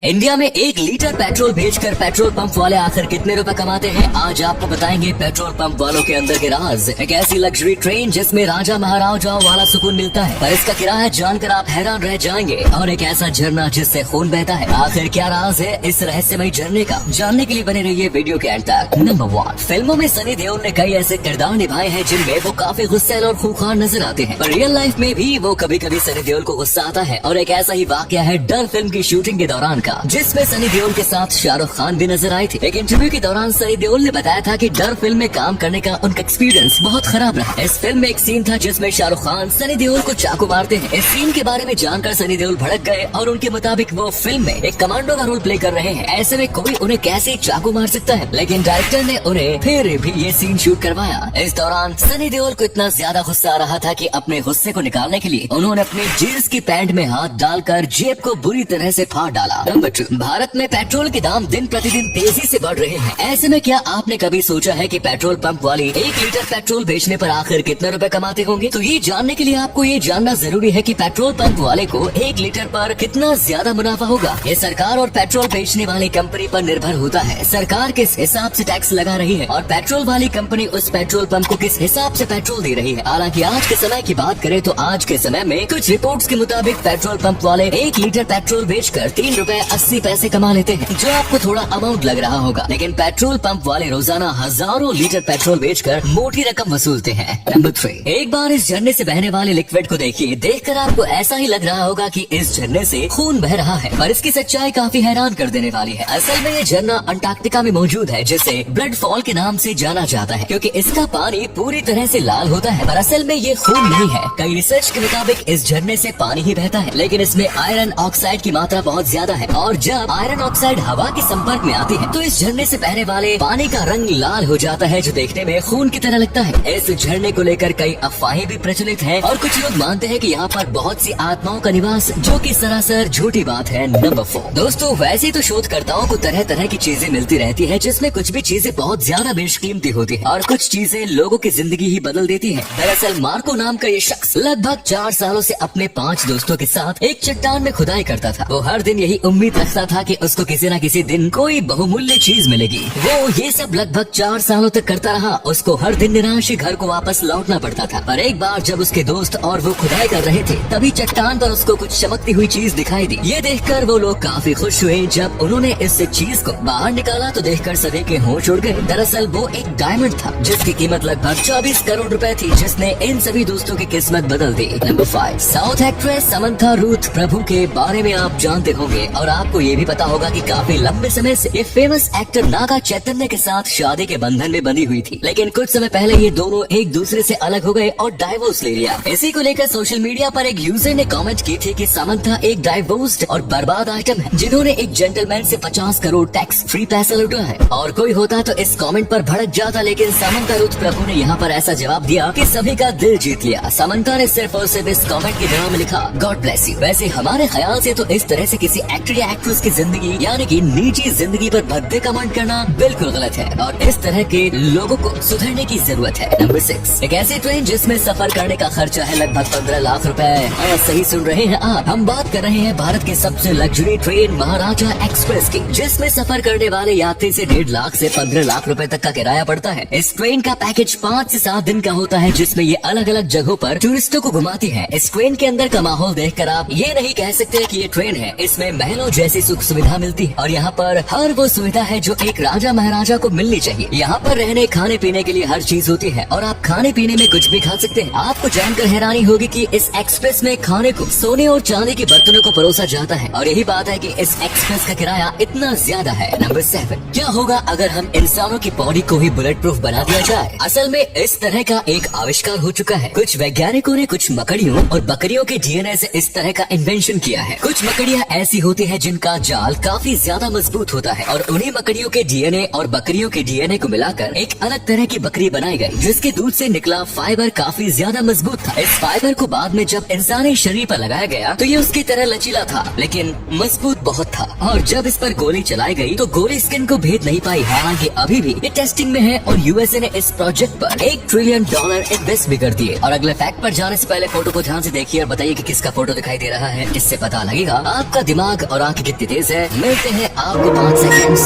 India में 1 litre petrol बेचकर petrol pump वाले आखिर कितने रुपए कमाते हैं, आज आपको बताएंगे पेट्रोल पंप वालों के अंदर के राज। एक ऐसी लग्जरी ट्रेन जिसमें राजा महाराजाओं वाला सुकून मिलता है, पर इसका किराया जानकर आप हैरान रह जाएंगे। और एक ऐसा झरना जिससे खून बहता है, आखिर क्या राज है इस रहस्यमय झरने का, जानने के लिए बने रहिए वीडियो के एंड तक। नंबर 1, फिल्मों में सनी देओल ने कई ऐसे किरदार निभाए हैं जिनमें वो काफी गुस्सैल और खूंखार नजर आते हैं, पर रियल लाइफ में भी वो कभी कभी सनी देओल को गुस्सा आता है। और एक ऐसा ही वाकया है डर फिल्म की शूटिंग के दौरान का, जिसमें सनी देओल के साथ शाहरुख खान भी नजर आए थे। एक इंटरव्यू के दौरान सनी देओल ने बताया था कि डर फिल्म में काम करने का उनका एक्सपीरियंस बहुत खराब रहा। इस फिल्म में एक सीन था जिसमें शाहरुख खान सनी देओल को चाकू मारते हैं। इस सीन के बारे में जानकर सनी देओल भड़क गए और उनके मुताबिक वो फिल्म में एक कमांडो का रोल प्ले कर रहे हैं, ऐसे में कोई उन्हें कैसे चाकू मार सकता है। लेकिन डायरेक्टर ने उन्हें फिर भी ये सीन शूट करवाया। इस दौरान सनी देओल को इतना ज्यादा गुस्सा आ रहा था कि अपने गुस्से को निकालने के लिए उन्होंने अपने जीन्स की पैंट में हाथ डालकर जेब को बुरी तरह से फाड़ डाला। नंबर 2, भारत में पेट्रोल के दाम दिन प्रतिदिन तेजी से बढ़ रहे हैं। ऐसे में क्या आपने कभी सोचा है कि पेट्रोल पंप वाली 1 लीटर पेट्रोल बेचने पर आखिर कितने रुपए कमाते होंगे? तो ये जानने के लिए आपको ये जानना जरूरी है कि पेट्रोल पंप वाले को 1 लीटर पर कितना ज्यादा मुनाफा होगा। ये सरकार और पेट्रोल बेचने वाली कंपनी पर निर्भर होता है। सरकार किस हिसाब से टैक्स लगा रही है और पेट्रोल वाली कंपनी उस पेट्रोल पंप को किस हिसाब से पेट्रोल दे रही है। हालांकि आज के समय की बात करें तो आज के समय में कुछ रिपोर्ट्स के मुताबिक पेट्रोल पंप वाले 1 लीटर पेट्रोल बेचकर 3 रुपए 80 पैसे कमा लेते हैं, जो आपको थोड़ा अमाउंट लग रहा होगा। लेकिन पेट्रोल पंप वाले रोजाना हजारों लीटर पेट्रोल बेचकर मोटी रकम वसूलते हैं। नंबर 3, एक बार इस झरने से बहने वाले लिक्विड को देखिए। देखकर आपको ऐसा ही लग रहा होगा कि इस झरने से खून बह रहा है, पर इसकी सच्चाई काफी हैरान कर देने वाली है। असल में ये झरना अंटार्कटिका में मौजूद है, जिसे ब्लड फॉल के नाम से जाना जाता है, क्योंकि इसका पानी पूरी तरह से लाल होता है। पर असल में ये खून नहीं है। कई रिसर्च के मुताबिक इस झरने से पानी ही बहता है, लेकिन इसमें आयरन ऑक्साइड की मात्रा बहुत ज्यादा है, और जब आयरन ऑक्साइड हवा के संपर्क में आती है तो इस झरने से बहने वाले पानी का रंग लाल हो जाता है, जो देखने में खून की तरह लगता है। इस झरने को लेकर कई अफवाहें भी प्रचलित हैं और कुछ लोग मानते हैं कि यहाँ पर बहुत सी आत्माओं का निवास, जो कि सरासर झूठी बात है। नंबर 4, दोस्तों वैसे तो शोधकर्ताओं को तरह तरह की चीजें मिलती रहती है, जिसमें कुछ भी चीजें बहुत ज्यादा बेशकीमती होती है और कुछ चीजें लोगों की जिंदगी ही बदल देती है। दरअसल मार्को नाम का ये शख्स लगभग 4 सालों से अपने 5 दोस्तों के साथ एक चट्टान में खुदाई करता था। वो हर दिन यही उम्मीद रखता था कि उसको किसी न किसी दिन कोई बहुमूल्य चीज मिलेगी। वो ये सब लगभग 4 सालों तक करता रहा। उसको हर दिन निराश घर को वापस लौटना पड़ता था। पर एक बार जब उसके दोस्त और वो खुदाई कर रहे थे, तभी चट्टान पर उसको कुछ चमकती हुई चीज दिखाई दी। ये देखकर वो लोग काफी खुश हुए। जब उन्होंने इस चीज को बाहर निकाला तो देखकर सभी के होश उड़ गए। दरअसल वो एक डायमंड था, जिसकी कीमत लगभग 24 करोड़ रुपए थी, जिसने इन सभी दोस्तों की किस्मत बदल दी। Number 5, south actress Samantha Ruth Prabhu के बारे में आप जानते होंगे और आपको ये भी पता होगा कि काफी लंबे समय से ये फेमस एक्टर नागा चैतन्य के साथ शादी के बंधन में बंधी हुई थी। लेकिन कुछ समय पहले ये दोनों एक दूसरे से अलग हो गए और डाइवोर्स ले लिया। इसी को लेकर सोशल मीडिया पर एक यूजर ने कमेंट की थी कि समंथा एक डाइवोर्स्ड और बर्बाद आइटम है, जिन्होंने एक जेंटलमैन से 50 करोड़ टैक्स फ्री पैसा लूटा है। और कोई होता तो इस कमेंट पर भड़क जाता, लेकिन समंथा रूथ प्रभु ने यहाँ पर ऐसा जवाब दिया कि सभी का दिल जीत लिया। समंथा ने सिर्फ और सिर्फ इस कमेंट के जवाब में लिखा, गॉड ब्लेस यू। वैसे हमारे ख्याल से तो इस तरह से किसी एक्टर या एक्ट्रेस की जिंदगी यानी कि निजी जिंदगी पर भद्दे कमेंट करना बिल्कुल गलत है और इस तरह के लोगों को सुधरने की जरूरत है। नंबर 6, एक ऐसी ट्रेन जिसमें सफर करने का खर्चा है लगभग 15 लाख रुपए। सही सुन रहे हैं आप, हम बात कर रहे हैं भारत के सबसे लग्जरी ट्रेन महाराजा एक्सप्रेस की, जिसमें सफर करने वाले यात्री से 1.5 लाख से 15 लाख रुपए तक का किराया पड़ता है। इस ट्रेन का पैकेज 5 से 7 दिन का होता है, जिसमें ये अलग अलग जगहों पर टूरिस्टों को घुमाती है। इस ट्रेन के अंदर का माहौल देखकर आप ये नहीं कह सकते कि ये ट्रेन है। इसमें महलों जैसी सुख सुविधा मिलती है और यहाँ पर हर वो सुविधा है जो एक राजा महाराजा को मिलनी चाहिए। यहाँ पर रहने खाने पीने के लिए हर चीज होती है और आप खाने पीने में कुछ भी खा सकते हैं। आपको जानकर हैरानी होगी कि इस एक्सप्रेस में खाने को सोने और चांदी के बर्तनों को परोसा जाता है और यही बात है कि इस एक्सप्रेस का किराया इतना ज्यादा है। नंबर 7, क्या होगा अगर हम इंसानों की बॉडी को ही बुलेट प्रूफ बना दिया जाए? असल में इस तरह का एक आविष्कार हो चुका है। कुछ वैज्ञानिकों ने कुछ मकड़ियों और बकरियों के डीएनए से इस तरह का इन्वेंशन किया है। कुछ मकड़ियाँ ऐसी होती है जिनका जाल काफी ज्यादा मजबूत होता है और उन्हीं मकड़ियों के डीएनए और बकरियों के डीएनए को मिलाकर एक अलग तरह की बकरी बनाई गई, जिसके दूध से निकला फाइबर काफी ज्यादा मजबूत था। इस फाइबर को बाद में जब इंसानी शरीर पर लगाया गया तो ये उसकी तरह लचीला था, लेकिन मजबूत बहुत था। और जब इस पर गोली चलाई गई तो गोली स्किन को भेद नहीं पाई। हालांकि अभी भी ये टेस्टिंग में है और यूएसए ने इस प्रोजेक्ट पर $1 ट्रिलियन इन्वेस्ट भी कर दिए। और अगले फैक्ट पर जाने से पहले फोटो को ध्यान से देखिए और बताइए कि किसका फोटो दिखाई दे रहा है। इससे पता लगेगा आपका दिमाग और आंखें कितनी तेज है। मिलते हैं आपको 5 सेकेंड्स।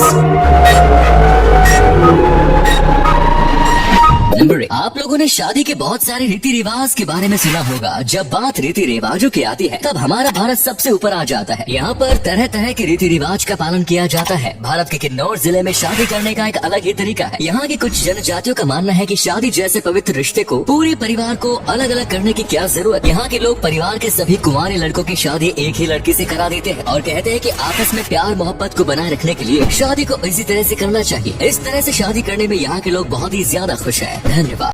नंबर 1, आप लोगों ने शादी के बहुत सारे रीति रिवाज के बारे में सुना होगा। जब बात रीति रिवाजों की आती है तब हमारा भारत सबसे ऊपर आ जाता है। यहाँ पर तरह तरह के रीति रिवाज का पालन किया जाता है। भारत के किन्नौर जिले में शादी करने का एक अलग ही तरीका है। यहाँ की कुछ जनजातियों का मानना है कि शादी जैसे पवित्र रिश्ते को पूरे परिवार को अलग अलग करने की क्या जरूरत। यहाँ के लोग परिवार के सभी कुंवारे लड़कों की शादी एक ही लड़की से करा देते हैं और कहते हैं कि आपस में प्यार मोहब्बत को बनाए रखने के लिए शादी को इसी तरह से करना चाहिए। इस तरह से शादी करने में यहाँ के लोग बहुत ही ज्यादा खुश है। धन्यवाद।